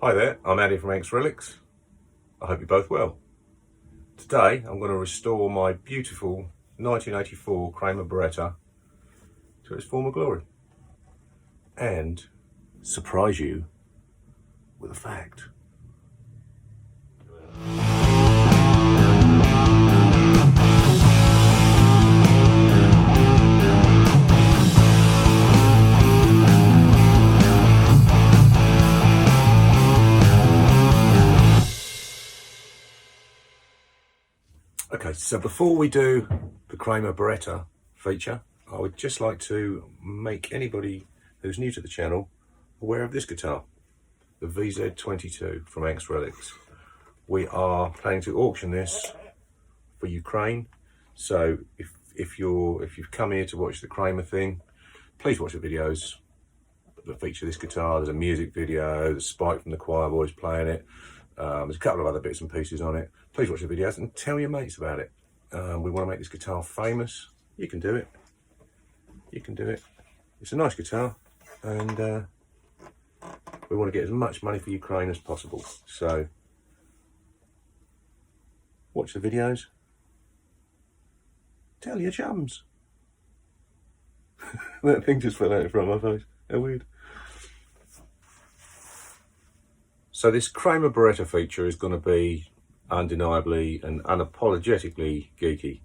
Hi there, I'm Andy from Relics. I hope you're both well. Today I'm going to restore my beautiful 1984 Kramer Baretta to its former glory and surprise you with a fact. Okay, so before we do the Kramer Baretta feature, I would just like to make anybody who's new to the channel aware of this guitar, the VZ22 from Relics. We are planning to auction this for Ukraine, so if you've come here to watch the Kramer thing, please watch the videos that feature this guitar. There's a music video, there's Spike from the Choir Boys playing it. There's a couple of other bits and pieces on it. Please watch the videos and tell your mates about it. We want to make this guitar famous. You can do it. You can do it. It's a nice guitar, and we want to get as much money for Ukraine as possible. So watch the videos. Tell your chums. That thing just fell out in front of my face. How weird. So this Kramer Baretta feature is going to be undeniably and unapologetically geeky.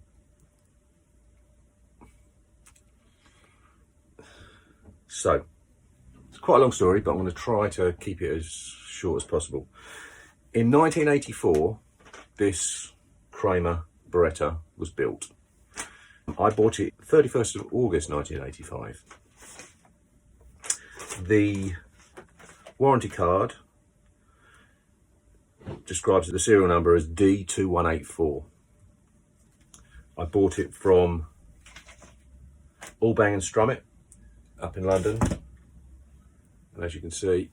So it's quite a long story, but I'm going to try to keep it as short as possible. In 1984, this Kramer Baretta was built. I bought it 31st of August 1985. The warranty card describes the serial number as D2184. I bought it from Allbang Strummit up in London, and as you can see,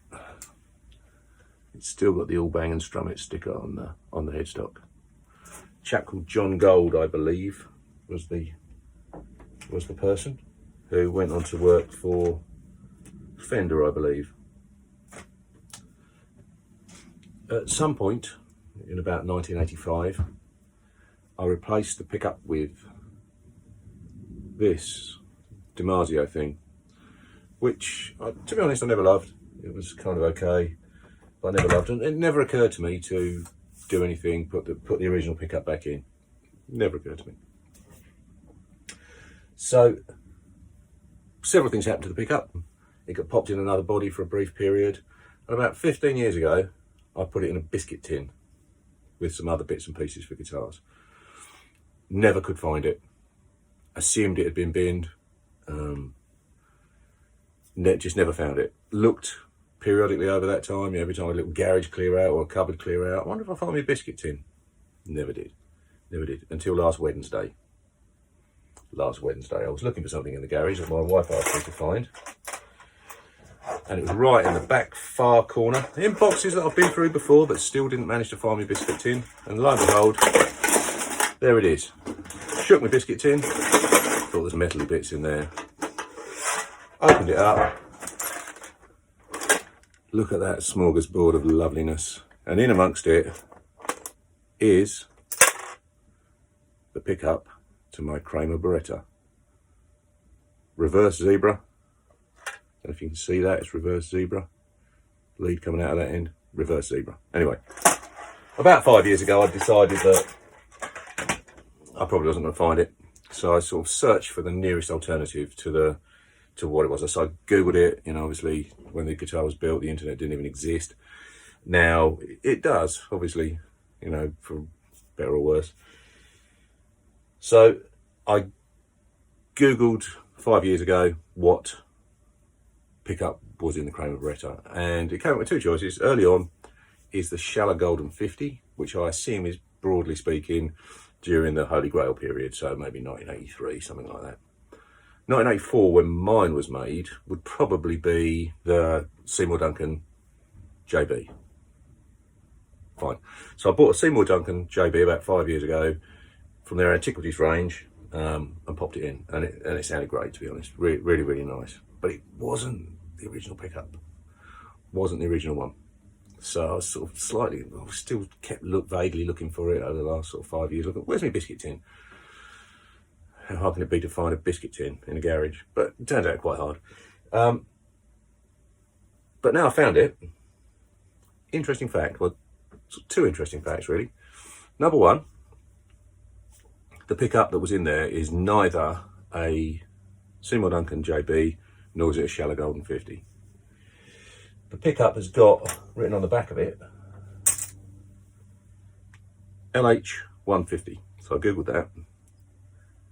it's still got the Allbang Strummit sticker on the headstock. A chap called John Gold, I believe, was the person who went on to work for Fender, I believe. At some point in about 1985, I replaced the pickup with this DiMarzio thing, which, to be honest, I never loved. It was kind of okay, but I never loved it. It never occurred to me to do anything, put the original pickup back in. Never occurred to me. So several things happened to the pickup. It got popped in another body for a brief period, and about 15 years ago, I put it in a biscuit tin with some other bits and pieces for guitars. Never could find it. Assumed it had been binned. Just never found it. Looked periodically over that time. Every time a little garage clear out or a cupboard clear out, I wonder if I find me a biscuit tin. Never did. Never did. Until last Wednesday. Last Wednesday, I was looking for something in the garage that my wife asked me to find. And it was right in the back far corner, in boxes that I've been through before, but still didn't manage to find my biscuit tin. And lo and behold, there it is. Shook my biscuit tin, thought there's metally bits in there. Opened it up. Look at that smorgasbord of loveliness. And in amongst it is the pickup to my Kramer Baretta. Reverse zebra. And if you can see that, it's reverse zebra. Lead coming out of that end, reverse zebra. Anyway, about 5 years ago, I decided that I probably wasn't going to find it. So I sort of searched for the nearest alternative to what it was. So I Googled it. You know, obviously, when the guitar was built, the internet didn't even exist. Now, it does, obviously, you know, for better or worse. So I Googled 5 years ago what pickup was in the Kramer Baretta, and it came up with two choices. Early on is the Shallow Golden 50, which I assume is, broadly speaking, during the Holy Grail period, so maybe 1983, something like that. 1984, when mine was made, would probably be the Seymour Duncan JB. Fine. So I bought a Seymour Duncan JB about 5 years ago from their antiquities range, and popped it in, and it sounded great, to be honest. Really, really nice. But it wasn't the original pickup. Wasn't the original one. So I was sort of I still kept vaguely looking for it over the last sort of 5 years. Looking, where's my biscuit tin? How hard can it be to find a biscuit tin in a garage? But it turned out quite hard. But now I found it. Interesting fact, well, two interesting facts really. Number one, the pickup that was in there is neither a Seymour Duncan JB nor is it a Shallow Golden 50. The pickup has got written on the back of it LH150. So I googled that,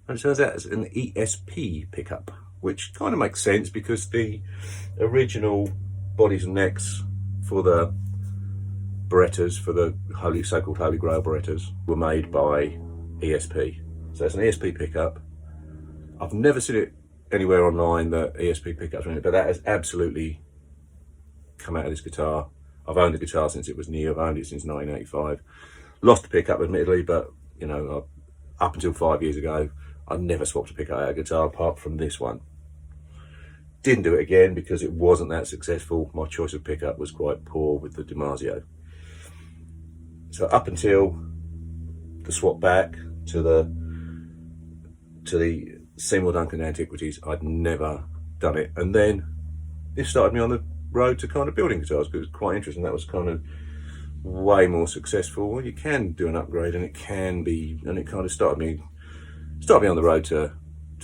and it turns out it's an ESP pickup, which kind of makes sense because the original bodies and necks for the Berettas, for the so-called Holy Grail Berettas, were made by ESP. So it's an ESP pickup. I've never seen it anywhere online that ESP pickups are in it, but that has absolutely come out of this guitar. I've owned the guitar since it was new. I've owned it since 1985. Lost the pickup admittedly, but you know, up until 5 years ago, I never swapped a pickup out of a guitar apart from this one. Didn't do it again because it wasn't that successful. My choice of pickup was quite poor with the DiMarzio. So up until the swap back to the Seymour Duncan Antiquities, I'd never done it. And then this started me on the road to kind of building guitars because it was quite interesting. That was kind of way more successful. Well, you can do an upgrade, and it can be, and it kind of started me on the road to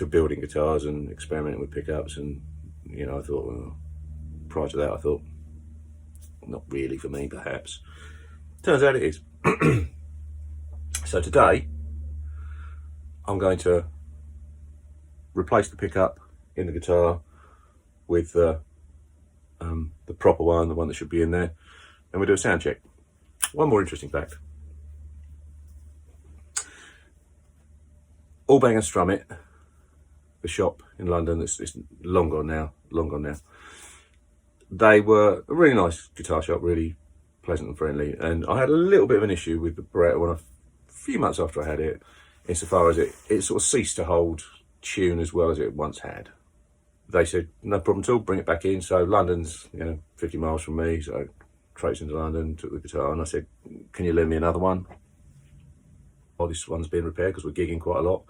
building guitars and experimenting with pickups. And you know, I thought, well, prior to that, I thought, not really for me, perhaps. Turns out it is. So today, I'm going to replace the pickup in the guitar with the proper one, the one that should be in there, and we'll do a sound check. One more interesting fact. Allbang Strummit, the shop in London, it's long gone now. They were a really nice guitar shop, really pleasant and friendly, and I had a little bit of an issue with the Baretta a few months after I had it, insofar as it sort of ceased to hold tune as well as it once had. They said, no problem at all, bring it back in. So London's, 50 miles from me, so traipsed into London, took the guitar, and I said, can you lend me another one? Oh, this one's been repaired because we're gigging quite a lot.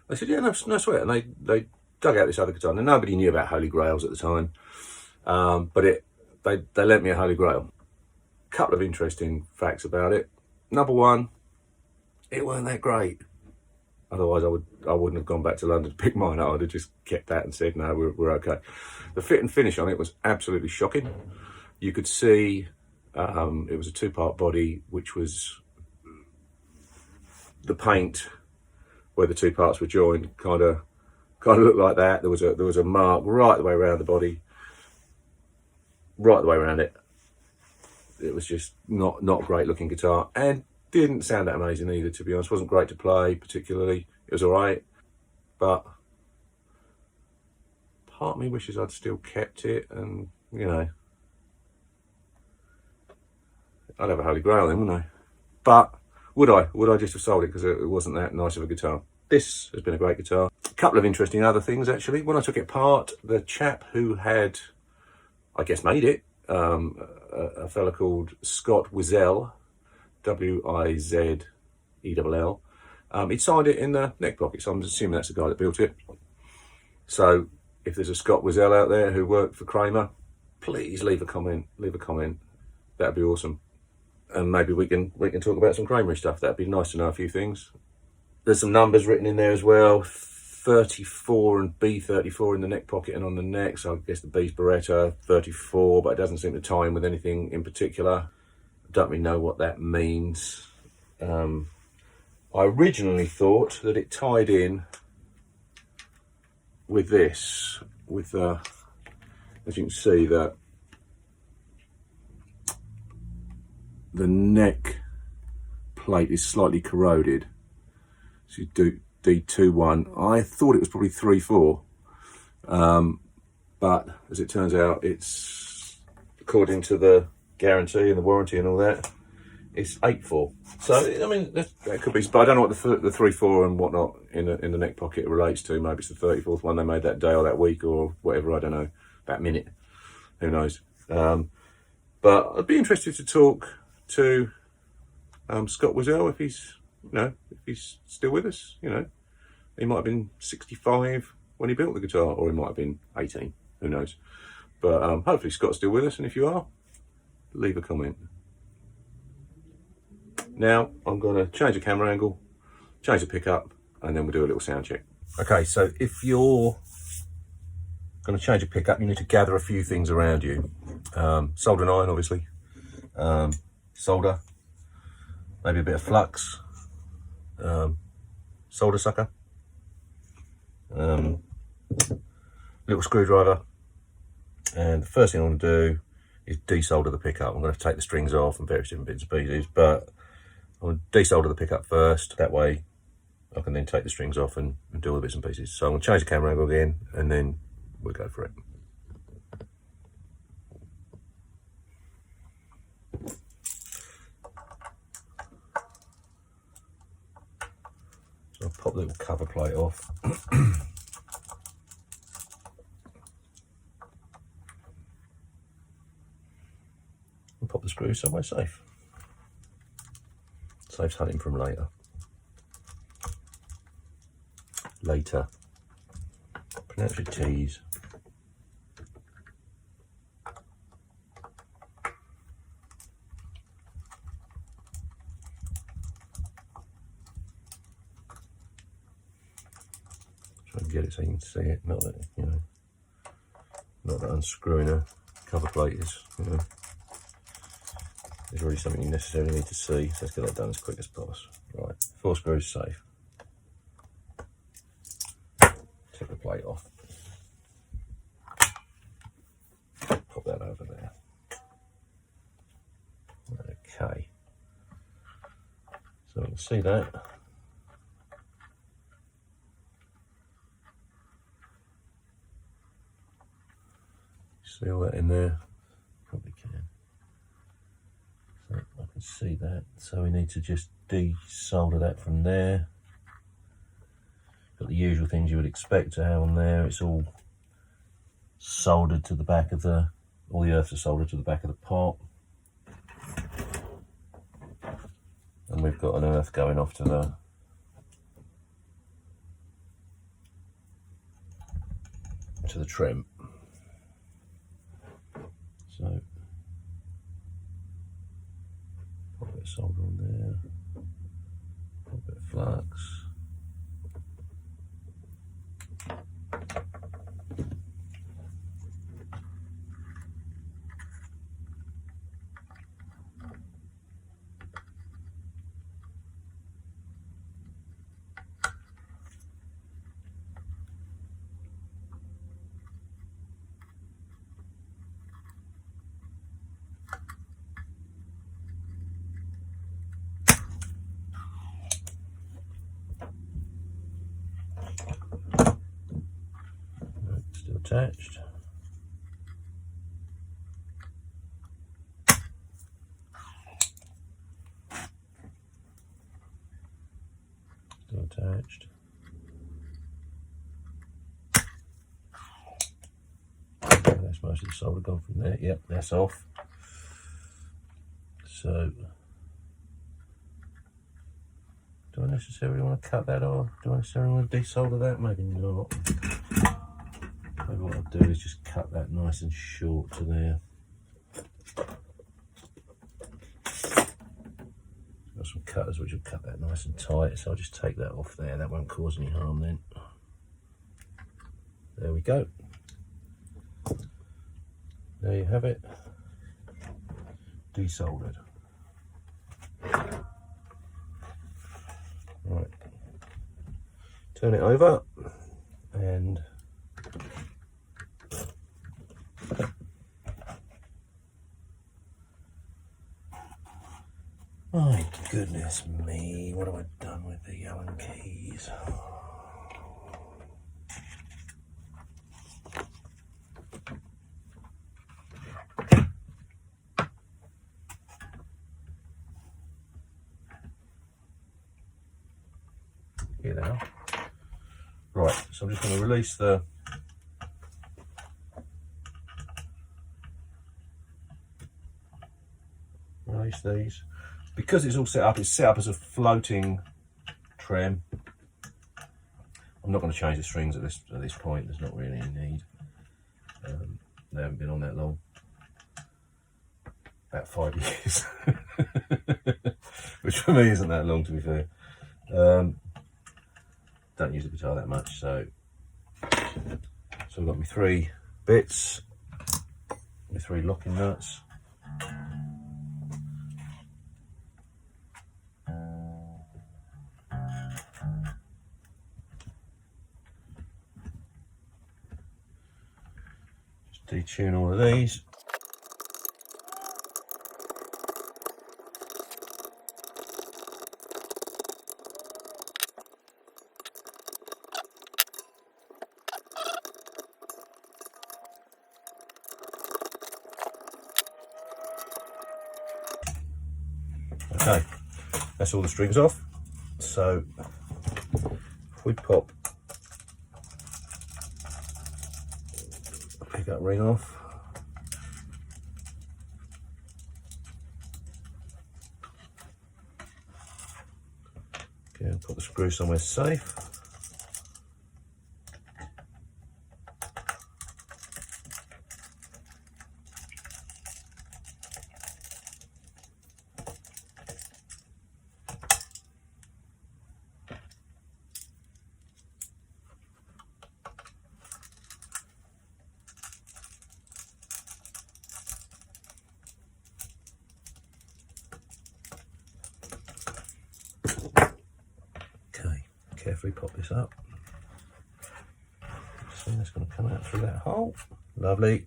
They said, yeah, no sweat. And they dug out this other guitar. Now, nobody knew about Holy Grails at the time, but they lent me a Holy Grail. Couple of interesting facts about it. Number one, it weren't that great. Otherwise, I wouldn't have gone back to London to pick mine up. I'd have just kept that and said, no, we're okay. The fit and finish on it was absolutely shocking. You could see it was a two-part body, which was the paint where the two parts were joined kind of looked like that. There was a mark right the way around the body, right the way around it. It was just not a great looking guitar, and didn't sound that amazing either, to be honest. Wasn't great to play particularly. It was all right, but part of me wishes I'd still kept it, and I'd have a Holy Grail then, wouldn't I? But would I just have sold it because it wasn't that nice of a guitar? This has been a great guitar. A couple of interesting other things actually. When I took it apart, the chap who had, I guess, made it, a fella called Scott Wizell, Wizell, he'd signed it in the neck pocket, so I'm assuming that's the guy that built it. So if there's a Scott Wizell out there who worked for Kramer, please leave a comment. That'd be awesome, and maybe we can talk about some Kramer stuff. That'd be nice to know a few things. There's some numbers written in there as well, 34 and B34 in the neck pocket and on the neck, so I guess the B's Baretta, 34, but it doesn't seem to tie in with anything in particular. I don't really know what that means. I originally thought that it tied in with this, with as you can see, that the neck plate is slightly corroded. So you do D21. I thought it was probably 3/4, but as it turns out, it's, according to the guarantee and the warranty and all that, it's 8/4. So I mean, that could be, but I don't know what the 3/4 and whatnot in the neck pocket relates to. Maybe it's the 34th one they made that day or that week or whatever. I don't know. That minute, who knows? But I'd be interested to talk to Scott Wazell if he's, if he's still with us. He might have been 65 when he built the guitar, or he might have been 18. Who knows? But hopefully Scott's still with us, and if you are, leave a comment. Now I'm going to change the camera angle, change the pickup, and then we'll do a little sound check. Okay, so if you're going to change a pickup, you need to gather a few things around you. Soldering iron, obviously. Solder. Maybe a bit of flux. Solder sucker. Little screwdriver. And the first thing I'm going to do is desolder the pickup. I'm going to take the strings off and various different bits and pieces, but I'm going to desolder the pickup first. That way I can then take the strings off and do all the bits and pieces. So I'm going to change the camera angle again, and then we'll go for it. So I'll pop the little cover plate off. And pop the screws somewhere safe. Saves hunting from later. Pronounce your T's. Try and get it so you can see it. Not that not that unscrewing a cover plate is really something you necessarily need to see. So let's get that done as quick as possible. Right, 4 screws safe. Take the plate off. Pop that over there. Okay. So you can see that. See all that in there? Probably can. So I can see that. So we need to just desolder that from there. Got the usual things you would expect to have on there. It's all soldered to the back of all the earths are soldered to the back of the pot. And we've got an earth going off to the trim. So put a bit of solder on there, put a bit of flux. Still attached. Still attached. That's most of the solder gone from there. Yep, that's off. So, do I necessarily want to cut that off? Do I necessarily want to desolder that? Maybe not. Maybe what I'll do is just cut that nice and short to there. Got some cutters which will cut that nice and tight, so I'll just take that off there. That won't cause any harm then. There we go. There you have it. Desoldered. Right. Turn it over and my goodness me, what have I done with the Allen keys? Here they are. Right, so I'm just going to release the replace these. Because it's all set up, it's set up as a floating trem. I'm not going to change the strings at this point. There's not really any need. They haven't been on that long. About 5 years, which for me isn't that long, to be fair. Don't use the guitar that much, so I've got my 3 bits, my 3 locking nuts. Just detune all of these. Okay, that's all the strings off. So if we pop the pickup ring off, okay, I'll put the screw somewhere safe. Carefully pop this up. So that's going to come out through that hole. Lovely.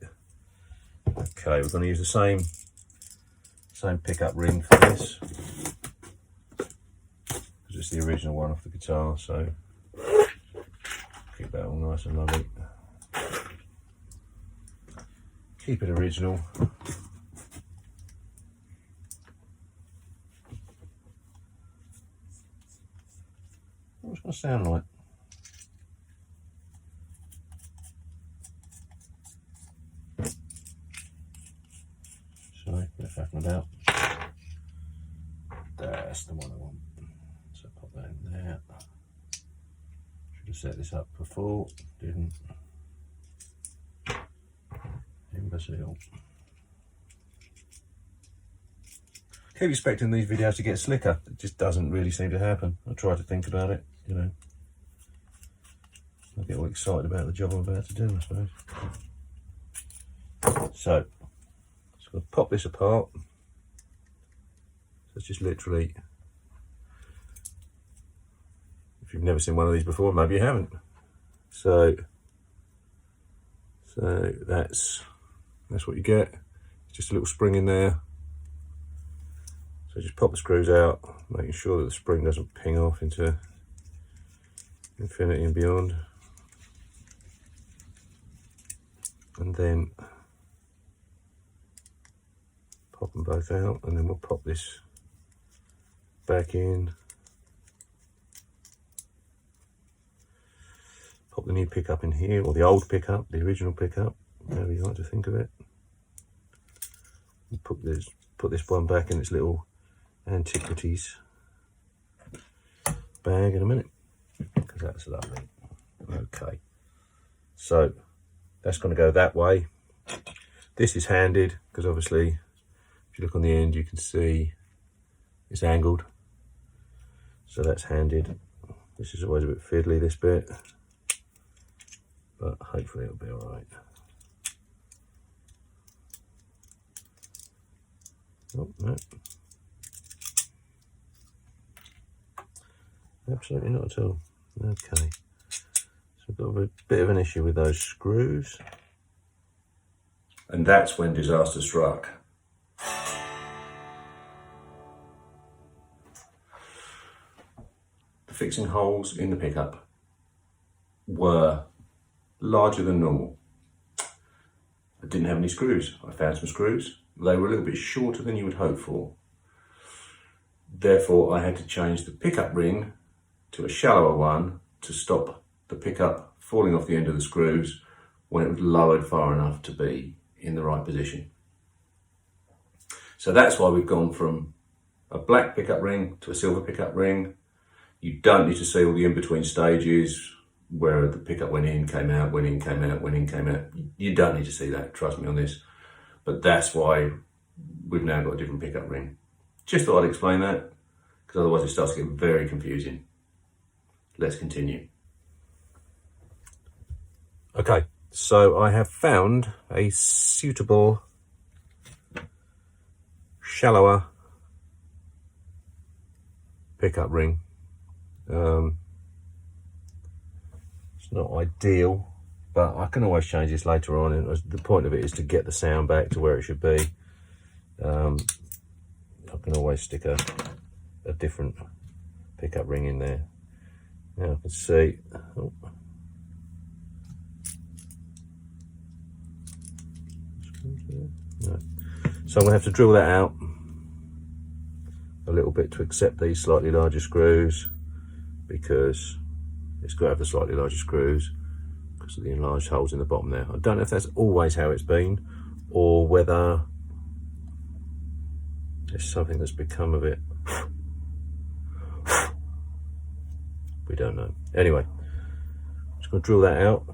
Okay, we're going to use the same pickup ring for this, because it's the original one off the guitar. So keep that all nice and lovely. Keep it original. What's it going to sound like? Sorry, bit faffing about. That's the one I want. So pop that in there. Should have set this up before, didn't. Imbecile. Keep expecting these videos to get slicker. It just doesn't really seem to happen. I try to think about it, you know. I get all excited about the job I'm about to do, I suppose. So, just going to pop this apart. So it's just literally, if you've never seen one of these before, maybe you haven't. So that's what you get. It's just a little spring in there. So just pop the screws out, making sure that the spring doesn't ping off into infinity and beyond. And then pop them both out, and then we'll pop this back in. Pop the new pickup in here, or the old pickup, the original pickup, however you like to think of it. And put this one back in its little antiquities bag in a minute, because that's lovely. Okay, so that's going to go that way. This is handed, because obviously if you look on the end you can see it's angled, so that's handed. This is always a bit fiddly, this bit, but hopefully it'll be all right. Oh, no. Absolutely not at all. Okay, so I've got a bit of an issue with those screws. And that's when disaster struck. The fixing holes in the pickup were larger than normal. I didn't have any screws. I found some screws. They were a little bit shorter than you would hope for. Therefore, I had to change the pickup ring to a shallower one to stop the pickup falling off the end of the screws when it was lowered far enough to be in the right position. So that's why we've gone from a black pickup ring to a silver pickup ring. You don't need to see all the in-between stages where the pickup went in, came out, went in, came out, went in, came out. You don't need to see that, trust me on this. But that's why we've now got a different pickup ring. Just thought I'd explain that, because otherwise it starts to get very confusing. Let's continue. Okay, so I have found a suitable, shallower pickup ring. It's not ideal, but I can always change this later on, and the point of it is to get the sound back to where it should be. I can always stick a different pickup ring in there. Now I can see, oh. No. So I'm going to have to drill that out a little bit to accept these slightly larger screws, because it's got to have the slightly larger screws because of the enlarged holes in the bottom there. I don't know if that's always how it's been, or whether it's something that's become a bit, we don't know. Anyway, I'm just going to drill that out,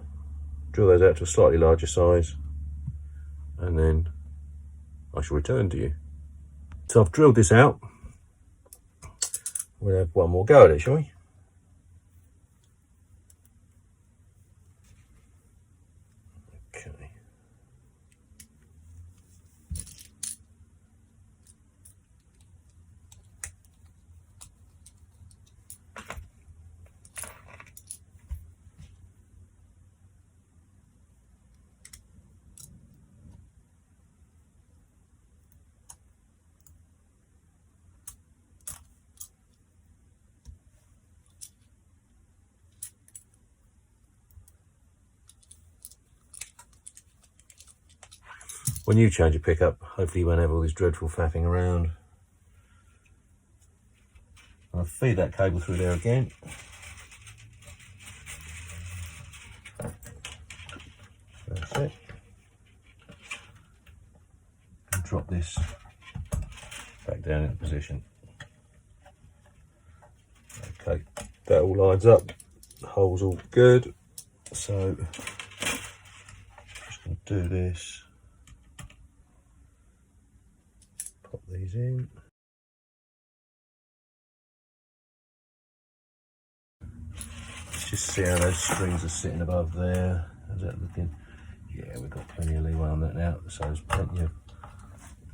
drill those out to a slightly larger size, and then I shall return to you. So I've drilled this out. We'll have one more go at it, shall we? Okay. When you change a pickup, hopefully you won't have all this dreadful faffing around. I'll feed that cable through there again. That's it. And drop this back down into position. Okay, that all lines up. The hole's all good. So, just going to do this. Pop these in. Let's just see how those strings are sitting above there. How's that looking? Yeah, we've got plenty of leeway on that now, so there's plenty of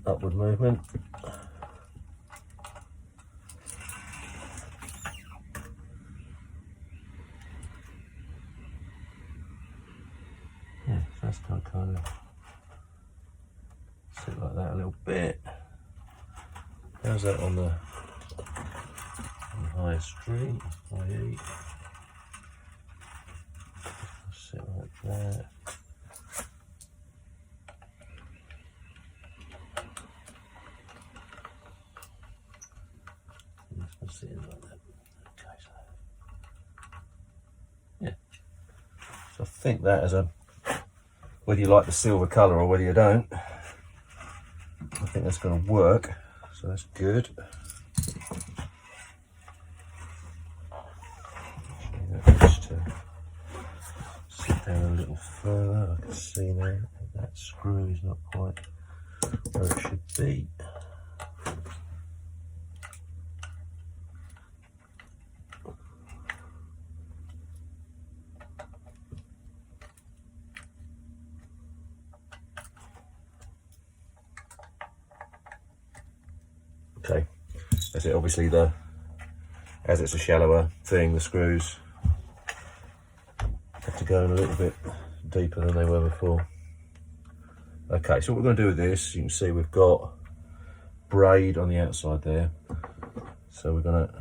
upward movement. Yeah, so that's kind of sit like that a little bit. How's that on the higher string? i.e. sit like that. Sitting like that. Okay, so yeah. So I think that as a, whether you like the silver colour or whether you don't, I think that's going to work. So that's good. Just to sit down a little further, I can see now that screw is not quite where it should be. Okay, that's it. Obviously, as it's a shallower thing, the screws have to go in a little bit deeper than they were before. Okay, so what we're going to do with this, you can see we've got braid on the outside there. So we're going to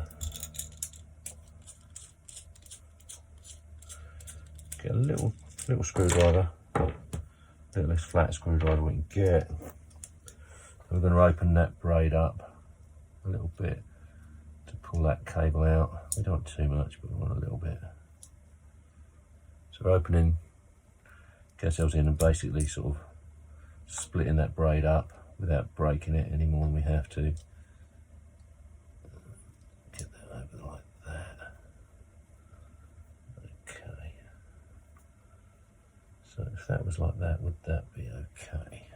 get a little screwdriver, littlest flat screwdriver we can get. We're going to open that braid up a little bit to pull that cable out. We don't want too much, but we want a little bit. So we're opening, get ourselves in and basically sort of splitting that braid up. without breaking it any more than we have to. Get that over like that. Okay. So if that was like that, would that be okay?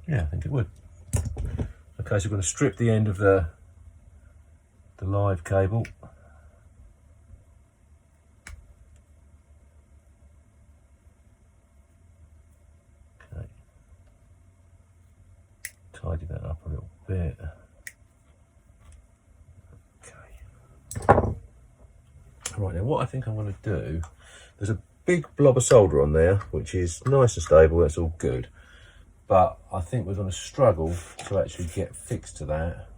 Yeah, I think it would. Okay, so we're going to strip the end of the live cable. Okay. Tidy that up a little bit. Okay. Right, now what I think I'm going to do, there's a big blob of solder on there, which is nice and stable, that's all good. But I think we're going to struggle to actually get fixed to that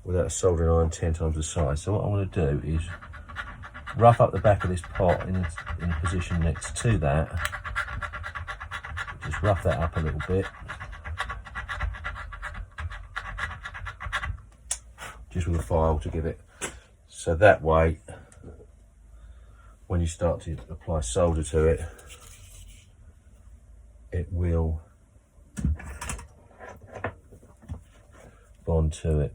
without a soldering iron 10 times the size. So what I'm going to do is rough up the back of this pot in a position next to that. Just rough that up a little bit. Just with a file to give it. So that way, when you start to apply solder to it, it will bond to it.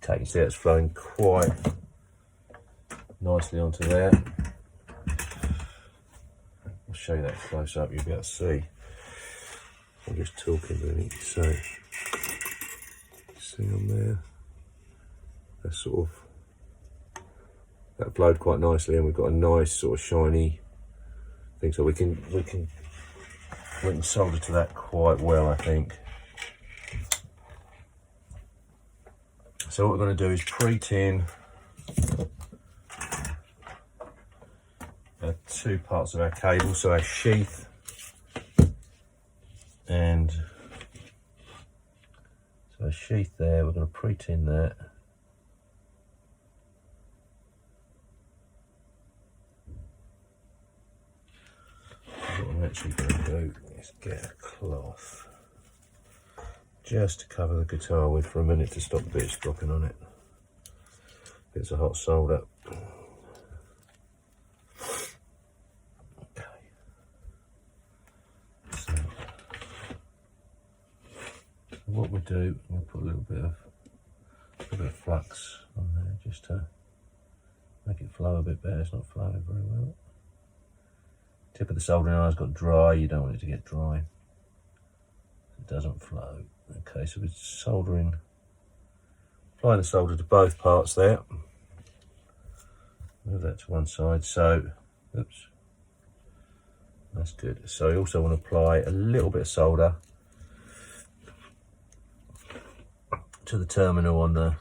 Okay, you see it's flowing quite nicely onto there. I'll show you that close up, you'll be able to see. I'm just talking really, so see on there, that sort of, that flowed quite nicely, and we've got a nice sort of shiny thing, so we can solder to that quite well, I think. So what we're going to do is pre-tin two parts of our cable, so our sheath and so our sheath there, we're going to pre-tin that. What I'm actually going to do is get a cloth just to cover the guitar with for a minute to stop bits dropping on it. Bits of hot solder. Okay. So what we do, we'll put a little bit of flux on there just to make it flow a bit better. It's not flowing very well. Tip of the soldering iron's got dry. You don't want it to get dry. It doesn't flow. Okay, so we're soldering, applying the solder to both parts there. Move that to one side, so, oops, that's good. So you also want to apply a little bit of solder to the terminal on the,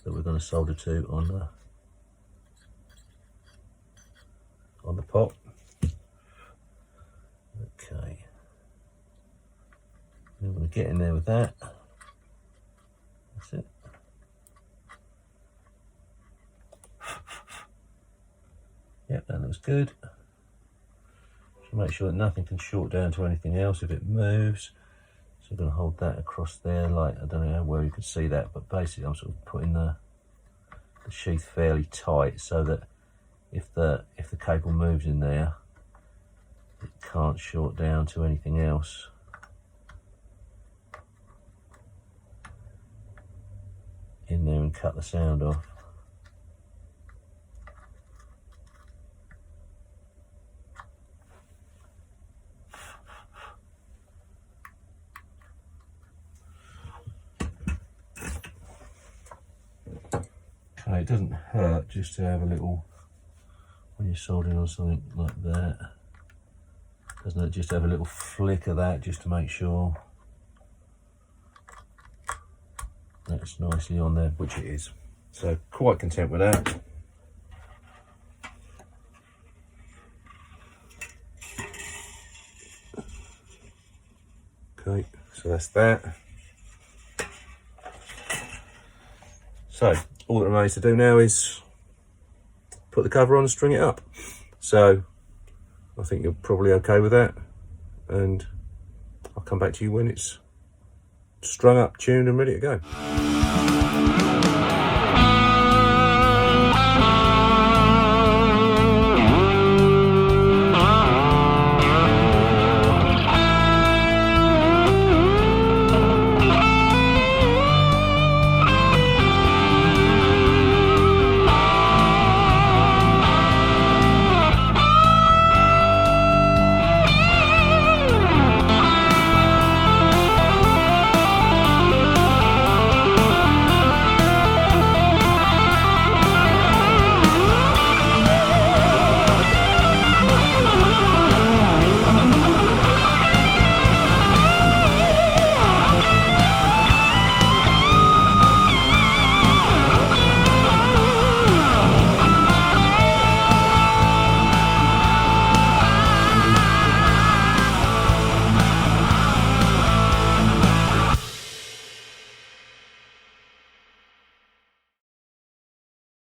that we're going to solder to on the pot. Okay. I'm going to get in there with that. That's it. Yep, that looks good. So make sure that nothing can short down to anything else if it moves. So I'm going to hold that across there, like, I don't know how well you can see that, but basically I'm sort of putting the sheath fairly tight so that if the cable moves in there, it can't short down to anything else. In there and cut the sound off. Okay, it doesn't hurt just to have a little, when you're soldering on something like that, doesn't it, just have a little flick of that just to make sure that's nicely on there, which it is. So quite content with that. Okay, so that's that. So all that remains to do now is put the cover on and string it up. So I think you're probably okay with that, and I'll come back to you when it's strung up, tuned and ready to go.